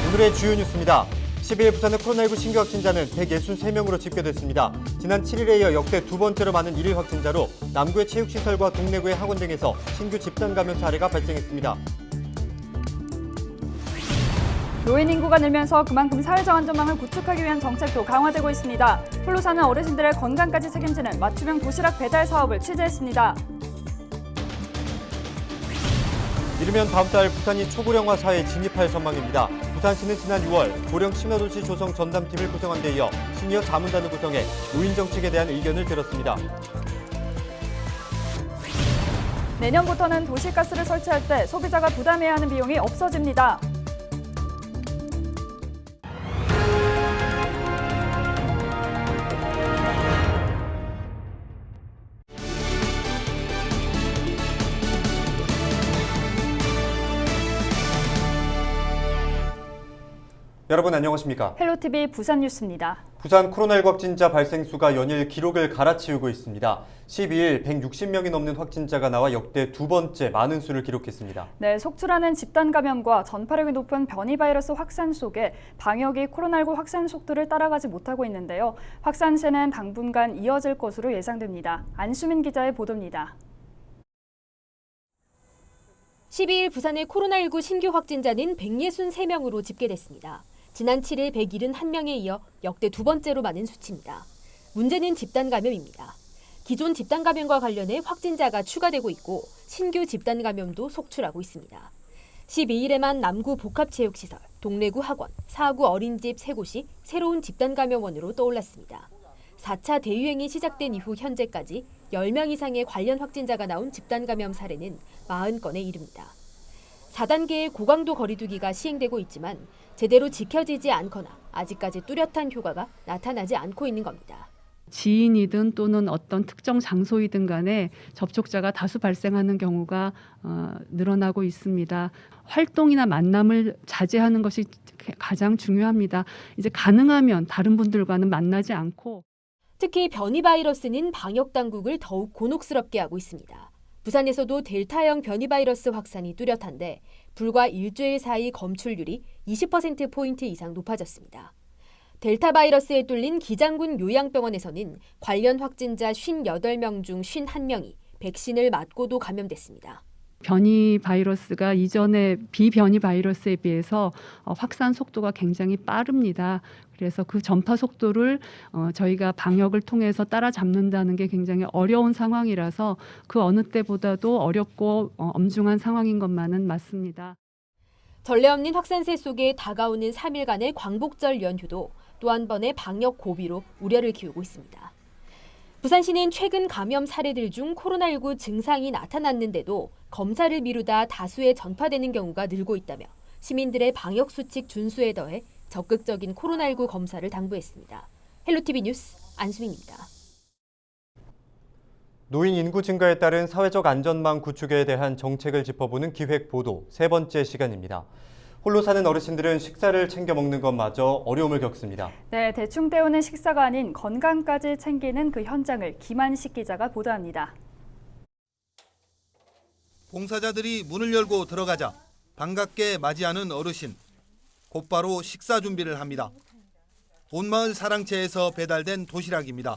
오늘의 주요 뉴스입니다. 12일 부산의 코로나19 신규 확진자는 163명으로 집계됐습니다. 지난 7일에 이어 역대 두 번째로 많은 1일 확진자로 남구의 체육시설과 동래구의 학원 등에서 신규 집단 감염 사례가 발생했습니다. 노인 인구가 늘면서 그만큼 사회적 안전망을 구축하기 위한 정책도 강화되고 있습니다. 홀로 사는 어르신들의 건강까지 책임지는 맞춤형 도시락 배달 사업을 취재했습니다. 이르면 다음 달 부산이 초고령화 사회에 진입할 전망입니다. 부산시는 지난 6월 고령 신화도시 조성 전담팀을 구성한 데 이어 시니어 자문단을 구성해 노인 정책에 대한 의견을 들었습니다. 내년부터는 도시가스를 설치할 때 소비자가 부담해야 하는 비용이 없어집니다. 여러분 안녕하십니까? 헬로티비 부산 뉴스입니다. 부산 코로나19 확진자 발생 수가 연일 기록을 갈아치우고 있습니다. 12일 160명이 넘는 확진자가 나와 역대 두 번째 많은 수를 기록했습니다. 네, 속출하는 집단 감염과 전파력이 높은 변이 바이러스 확산 속에 방역이 코로나19 확산 속도를 따라가지 못하고 있는데요. 확산세는 당분간 이어질 것으로 예상됩니다. 안수민 기자의 보도입니다. 12일 부산의 코로나19 신규 확진자는 163명으로 집계됐습니다. 지난 7일 171명에 이어 역대 두 번째로 많은 수치입니다. 문제는 집단 감염입니다. 기존 집단 감염과 관련해 확진자가 추가되고 있고 신규 집단 감염도 속출하고 있습니다. 12일에만 남구 복합체육시설, 동래구 학원, 사구 어린이집 세 곳이 새로운 집단 감염원으로 떠올랐습니다. 4차 대유행이 시작된 이후 현재까지 10명 이상의 관련 확진자가 나온 집단 감염 사례는 40건에 이릅니다. 4단계의 고강도 거리두기가 시행되고 있지만 제대로 지켜지지 않거나 아직까지 뚜렷한 효과가 나타나지 않고 있는 겁니다. 지인이든 또는 어떤 특정 장소이든 간에 접촉자가 다수 발생하는 경우가 늘어나고 있습니다. 활동이나 만남을 자제하는 것이 가장 중요합니다. 이제 가능하면 다른 분들과는 만나지 않고 특히 변이 바이러스는 방역 당국을 더욱 곤혹스럽게 하고 있습니다. 부산에서도 델타형 변이 바이러스 확산이 뚜렷한데 불과 일주일 사이 검출률이 20%포인트 이상 높아졌습니다. 델타 바이러스에 뚫린 기장군 요양병원에서는 관련 확진자 58명 중 51명이 백신을 맞고도 감염됐습니다. 변이 바이러스가 이전의 비변이 바이러스에 비해서 확산 속도가 굉장히 빠릅니다. 그래서 그 전파 속도를 저희가 방역을 통해서 따라잡는다는 게 굉장히 어려운 상황이라서 그 어느 때보다도 어렵고 엄중한 상황인 것만은 맞습니다. 전례 없는 확산세 속에 다가오는 3일간의 광복절 연휴도 또 한 번의 방역 고비로 우려를 키우고 있습니다. 부산시는 최근 감염 사례들 중 코로나19 증상이 나타났는데도 검사를 미루다 다수의 전파되는 경우가 늘고 있다며 시민들의 방역 수칙 준수에 더해 적극적인 코로나19 검사를 당부했습니다. 헬로티비 뉴스 안수민입니다. 노인 인구 증가에 따른 사회적 안전망 구축에 대한 정책을 짚어보는 기획 보도 세 번째 시간입니다. 홀로 사는 어르신들은 식사를 챙겨 먹는 것마저 어려움을 겪습니다. 네, 대충 때우는 식사가 아닌 건강까지 챙기는 그 현장을 김한식 기자가 보도합니다. 봉사자들이 문을 열고 들어가자 반갑게 맞이하는 어르신. 곧바로 식사 준비를 합니다. 온마을 사랑채에서 배달된 도시락입니다.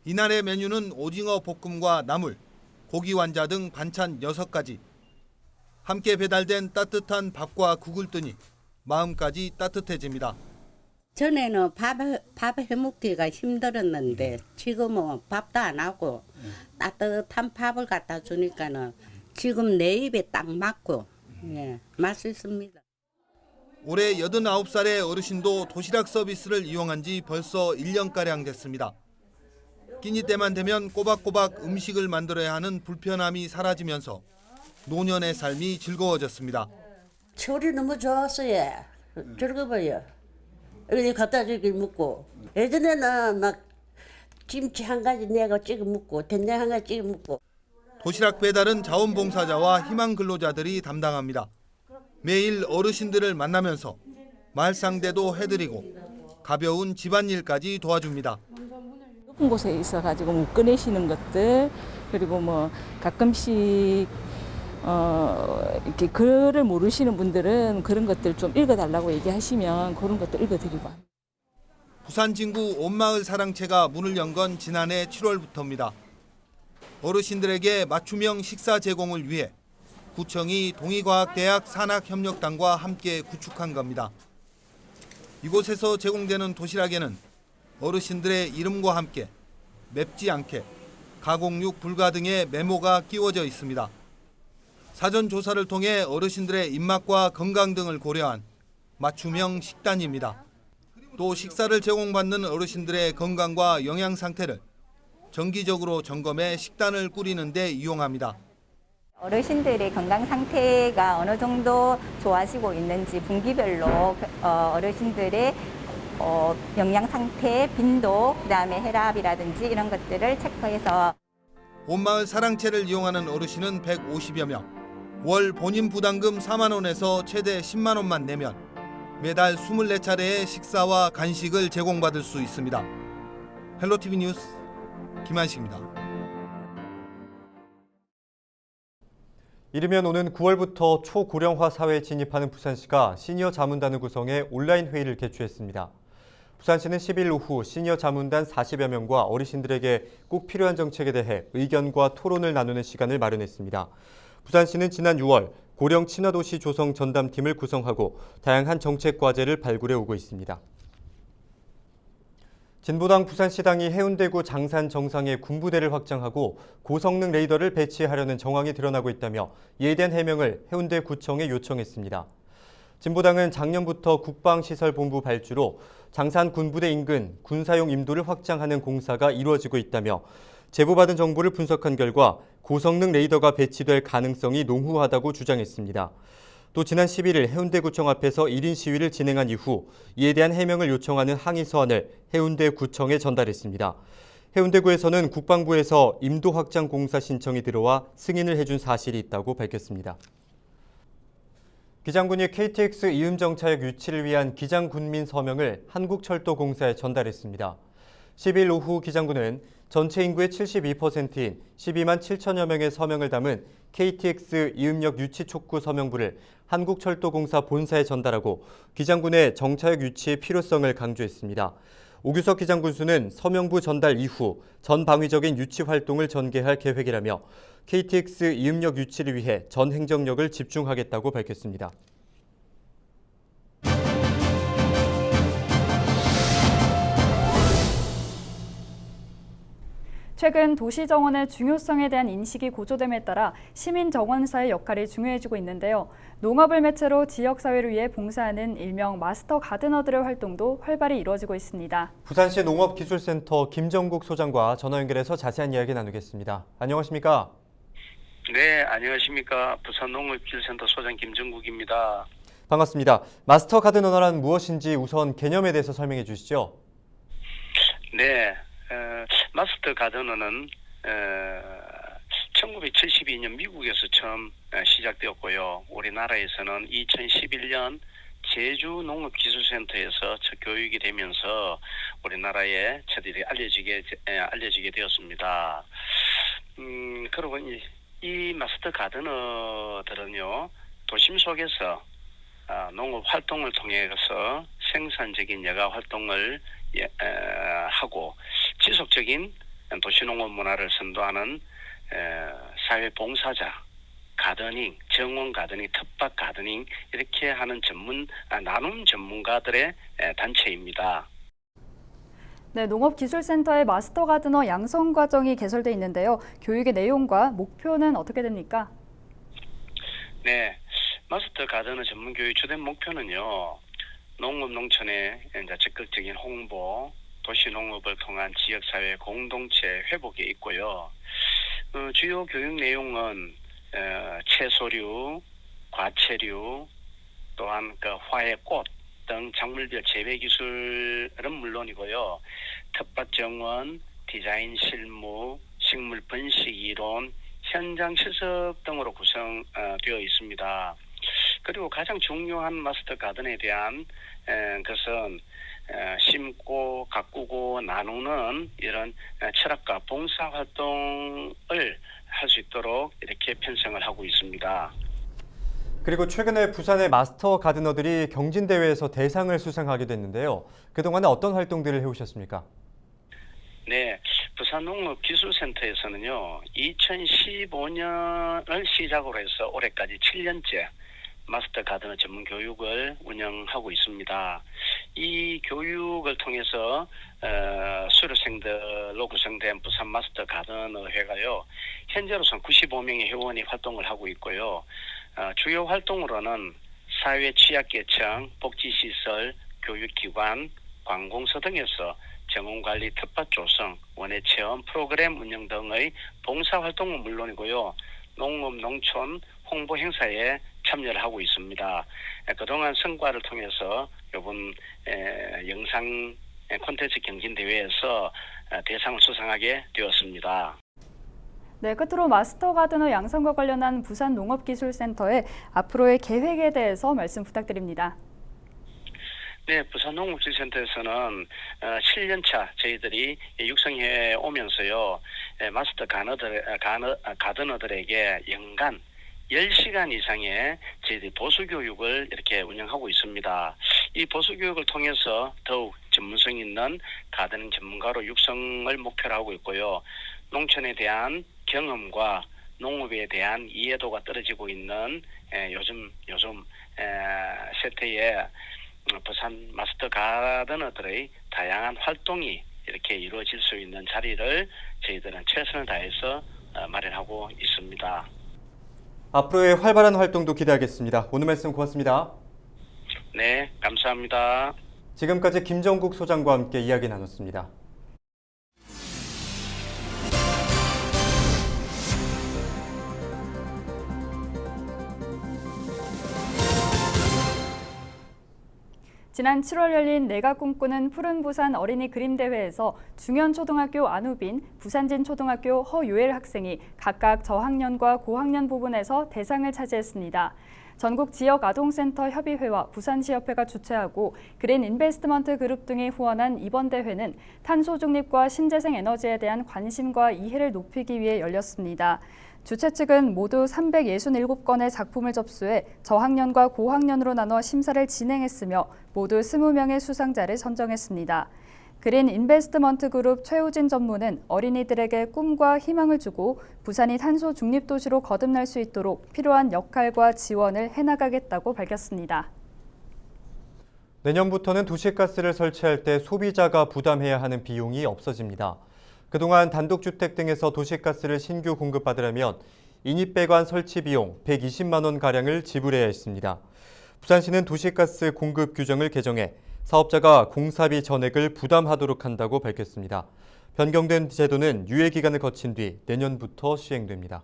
이날의 메뉴는 오징어 볶음과 나물, 고기 완자 등 반찬 6가지. 함께 배달된 따뜻한 밥과 국을 뜨니 마음까지 따뜻해집니다. 전에는 밥 해먹기가 힘들었는데 지금은 밥도 안 하고 따뜻한 밥을 갖다 주니까는 지금 내 입에 딱 맞고 맛있습니다. 올해 89살의 어르신도 도시락 서비스를 이용한 지 벌써 1년가량 됐습니다. 끼니 때만 되면 꼬박꼬박 음식을 만들어야 하는 불편함이 사라지면서 노년의 삶이 즐거워졌습니다. 철이 너무 좋았어요. 즐거워요. 여기 갖다 주기 먹고 예전에는 막 김치 한 가지 내가 찍어 먹고 된장 한 가지 찍어 먹고. 도시락 배달은 자원봉사자와 희망 근로자들이 담당합니다. 매일 어르신들을 만나면서 말상대도 해드리고 가벼운 집안일까지 도와줍니다. 높은 곳에 있어가지고 꺼내시는 것들 그리고 뭐 가끔씩 이렇게 글을 모르시는 분들은 그런 것들 좀 읽어달라고 얘기하시면 그런 것도 읽어드리고 합니다. 부산 진구 온마을 사랑채가 문을 연 건 지난해 7월부터입니다. 어르신들에게 맞춤형 식사 제공을 위해 구청이 동의과학대학 산학협력단과 함께 구축한 겁니다. 이곳에서 제공되는 도시락에는 어르신들의 이름과 함께 맵지 않게, 가공육 불가 등의 메모가 끼워져 있습니다. 사전 조사를 통해 어르신들의 입맛과 건강 등을 고려한 맞춤형 식단입니다. 또 식사를 제공받는 어르신들의 건강과 영양 상태를 정기적으로 점검해 식단을 꾸리는 데 이용합니다. 어르신들의 건강 상태가 어느 정도 좋아지고 있는지 분기별로 어르신들의 영양 상태, 빈도, 그다음에 혈압이라든지 이런 것들을 체크해서 온마을 사랑채를 이용하는 어르신은 150여 명. 월 본인 부담금 4만 원에서 최대 10만 원만 내면 매달 24차례의 식사와 간식을 제공받을 수 있습니다. 헬로티비 뉴스 김한식입니다. 이르면 오는 9월부터 초고령화 사회에 진입하는 부산시가 시니어 자문단을 구성해 온라인 회의를 개최했습니다. 부산시는 10일 오후 시니어 자문단 40여 명과 어르신들에게 꼭 필요한 정책에 대해 의견과 토론을 나누는 시간을 마련했습니다. 부산시는 지난 6월 고령 친화도시 조성 전담팀을 구성하고 다양한 정책 과제를 발굴해 오고 있습니다. 진보당 부산시당이 해운대구 장산 정상에 군부대를 확장하고 고성능 레이더를 배치하려는 정황이 드러나고 있다며 이에 대한 해명을 해운대구청에 요청했습니다. 진보당은 작년부터 국방시설본부 발주로 장산 군부대 인근 군사용 임도를 확장하는 공사가 이루어지고 있다며 제보받은 정보를 분석한 결과 고성능 레이더가 배치될 가능성이 농후하다고 주장했습니다. 또 지난 11일 해운대구청 앞에서 1인 시위를 진행한 이후 이에 대한 해명을 요청하는 항의 서한을 해운대구청에 전달했습니다. 해운대구에서는 국방부에서 임도 확장 공사 신청이 들어와 승인을 해준 사실이 있다고 밝혔습니다. 기장군이 KTX 이음정차역 유치를 위한 기장군민 서명을 한국철도공사에 전달했습니다. 10일 오후 기장군은 전체 인구의 72%인 12만 7천여 명의 서명을 담은 KTX 이음역 유치 촉구 서명부를 한국철도공사 본사에 전달하고 기장군의 정차역 유치의 필요성을 강조했습니다. 오규석 기장군수는 서명부 전달 이후 전방위적인 유치 활동을 전개할 계획이라며 KTX 이음역 유치를 위해 전 행정력을 집중하겠다고 밝혔습니다. 최근 도시정원의 중요성에 대한 인식이 고조됨에 따라 시민정원사의 역할이 중요해지고 있는데요. 농업을 매체로 지역사회를 위해 봉사하는 일명 마스터 가드너들의 활동도 활발히 이루어지고 있습니다. 부산시 농업기술센터 김정국 소장과 전화 연결해서 자세한 이야기 나누겠습니다. 안녕하십니까? 네, 안녕하십니까. 부산농업기술센터 소장 김정국입니다. 반갑습니다. 마스터 가드너란 무엇인지 우선 개념에 대해서 설명해 주시죠. 네, 마스터 가드너는 1972년 미국에서 처음 시작되었고요. 우리나라에서는 2011년 제주농업기술센터에서 첫 교육이 되면서 우리나라에 저들이 알려지게 되었습니다. 그리고 이 마스터 가드너들은요, 도심 속에서 농업 활동을 통해서 생산적인 여가 활동을 하고 지속적인 도시농업 문화를 선도하는 사회 봉사자, 가드닝, 정원 가드닝, 텃밭 가드닝 이렇게 하는 나눔 전문가들의 단체입니다. 네, 농업기술센터의 마스터 가드너 양성 과정이 개설돼 있는데요. 교육의 내용과 목표는 어떻게 됩니까? 네, 마스터 가드너 전문 교육 주된 목표는요, 농업 농촌의 적극적인 홍보, 도시농업을 통한 지역사회 공동체 회복에 있고요. 주요 교육 내용은 채소류, 과채류, 또한 화훼꽃 등 작물별 재배 기술은 물론이고요. 텃밭 정원, 디자인 실무, 식물 번식 이론, 현장 실습 등으로 구성되어 있습니다. 그리고 가장 중요한 마스터 가든에 대한 것은 심고 가꾸고 나누는 이런 철학과 봉사 활동을 할 수 있도록 이렇게 편성을 하고 있습니다. 그리고 최근에 부산의 마스터 가드너들이 경진대회에서 대상을 수상하게 됐는데요. 그동안에 어떤 활동들을 해오셨습니까? 네, 부산농업기술센터에서는요, 2015년을 시작으로 해서 올해까지 7년째 마스터 가드너 전문 교육을 운영하고 있습니다. 이 교육을 통해서 수료생들로 구성된 부산 마스터 가드너 회가요, 현재로선 95명의 회원이 활동을 하고 있고요. 주요 활동으로는 사회 취약계층, 복지시설, 교육기관, 관공서 등에서 정원관리 텃밭 조성, 원예체험 프로그램 운영 등의 봉사활동은 물론이고요. 농업, 농촌 홍보 행사에 참여를 하고 있습니다. 그동안 성과를 통해서 이번 영상 콘텐츠 경진대회에서 대상을 수상하게 되었습니다. 네, 끝으로 마스터 가드너 양성과 관련한 부산 농업기술센터의 앞으로의 계획에 대해서 말씀 부탁드립니다. 네, 부산농업기술센터에서는 7년차 저희들이 육성해 오면서요, 마스터 가드너들에게 연간 10시간 이상의 저희들이 보수교육을 이렇게 운영하고 있습니다. 이 보수교육을 통해서 더욱 전문성 있는 가드닝 전문가로 육성을 목표로 하고 있고요. 농촌에 대한 경험과 농업에 대한 이해도가 떨어지고 있는 요즘 세태에 부산 마스터 가드너들의 다양한 활동이 이렇게 이루어질 수 있는 자리를 저희들은 최선을 다해서 마련하고 있습니다. 앞으로의 활발한 활동도 기대하겠습니다. 오늘 말씀 고맙습니다. 네, 감사합니다. 지금까지 김정국 소장과 함께 이야기 나눴습니다. 지난 7월 열린 내가 꿈꾸는 푸른 부산 어린이 그림대회에서 중현초등학교 안우빈, 부산진초등학교 허유엘 학생이 각각 저학년과 고학년 부분에서 대상을 차지했습니다. 전국 지역 아동센터 협의회와 부산시협회가 주최하고 그린 인베스트먼트 그룹 등이 후원한 이번 대회는 탄소 중립과 신재생 에너지에 대한 관심과 이해를 높이기 위해 열렸습니다. 주최 측은 모두 367건의 작품을 접수해 저학년과 고학년으로 나눠 심사를 진행했으며 모두 20명의 수상자를 선정했습니다. 그린 인베스트먼트 그룹 최우진 전무는 어린이들에게 꿈과 희망을 주고 부산이 탄소 중립 도시로 거듭날 수 있도록 필요한 역할과 지원을 해나가겠다고 밝혔습니다. 내년부터는 도시가스를 설치할 때 소비자가 부담해야 하는 비용이 없어집니다. 그동안 단독주택 등에서 도시가스를 신규 공급받으려면 인입배관 설치 비용 120만 원가량을 지불해야 했습니다. 부산시는 도시가스 공급 규정을 개정해 사업자가 공사비 전액을 부담하도록 한다고 밝혔습니다. 변경된 제도는 유예기간을 거친 뒤 내년부터 시행됩니다.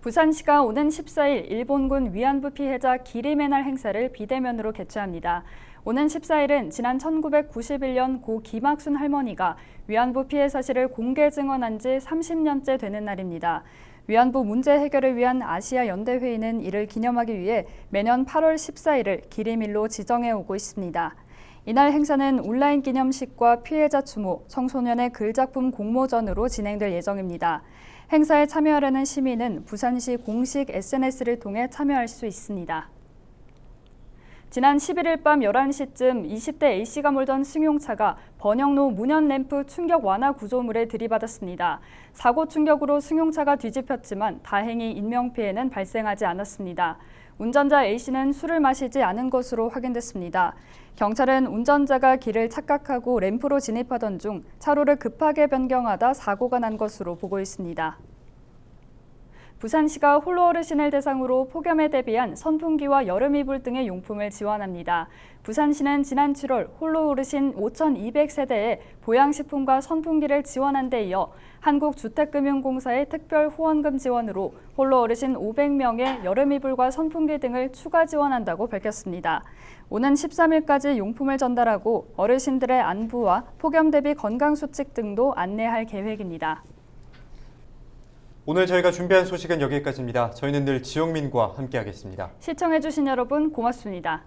부산시가 오는 14일 일본군 위안부 피해자 기림의 날 행사를 비대면으로 개최합니다. 오는 14일은 지난 1991년 고 김학순 할머니가 위안부 피해 사실을 공개 증언한 지 30년째 되는 날입니다. 위안부 문제 해결을 위한 아시아 연대회의는 이를 기념하기 위해 매년 8월 14일을 기림일로 지정해 오고 있습니다. 이날 행사는 온라인 기념식과 피해자 추모, 청소년의 글작품 공모전으로 진행될 예정입니다. 행사에 참여하려는 시민은 부산시 공식 SNS를 통해 참여할 수 있습니다. 지난 11일 밤 11시쯤 20대 A씨가 몰던 승용차가 번영로 문현 램프 충격 완화 구조물에 들이받았습니다. 사고 충격으로 승용차가 뒤집혔지만 다행히 인명피해는 발생하지 않았습니다. 운전자 A씨는 술을 마시지 않은 것으로 확인됐습니다. 경찰은 운전자가 길을 착각하고 램프로 진입하던 중 차로를 급하게 변경하다 사고가 난 것으로 보고 있습니다. 부산시가 홀로 어르신을 대상으로 폭염에 대비한 선풍기와 여름 이불 등의 용품을 지원합니다. 부산시는 지난 7월 홀로 어르신 5,200세대에 보양식품과 선풍기를 지원한 데 이어 한국주택금융공사의 특별 후원금 지원으로 홀로 어르신 500명의 여름 이불과 선풍기 등을 추가 지원한다고 밝혔습니다. 오는 13일까지 용품을 전달하고 어르신들의 안부와 폭염 대비 건강수칙 등도 안내할 계획입니다. 오늘 저희가 준비한 소식은 여기까지입니다. 저희는 늘 지영민과 함께하겠습니다. 시청해주신 여러분 고맙습니다.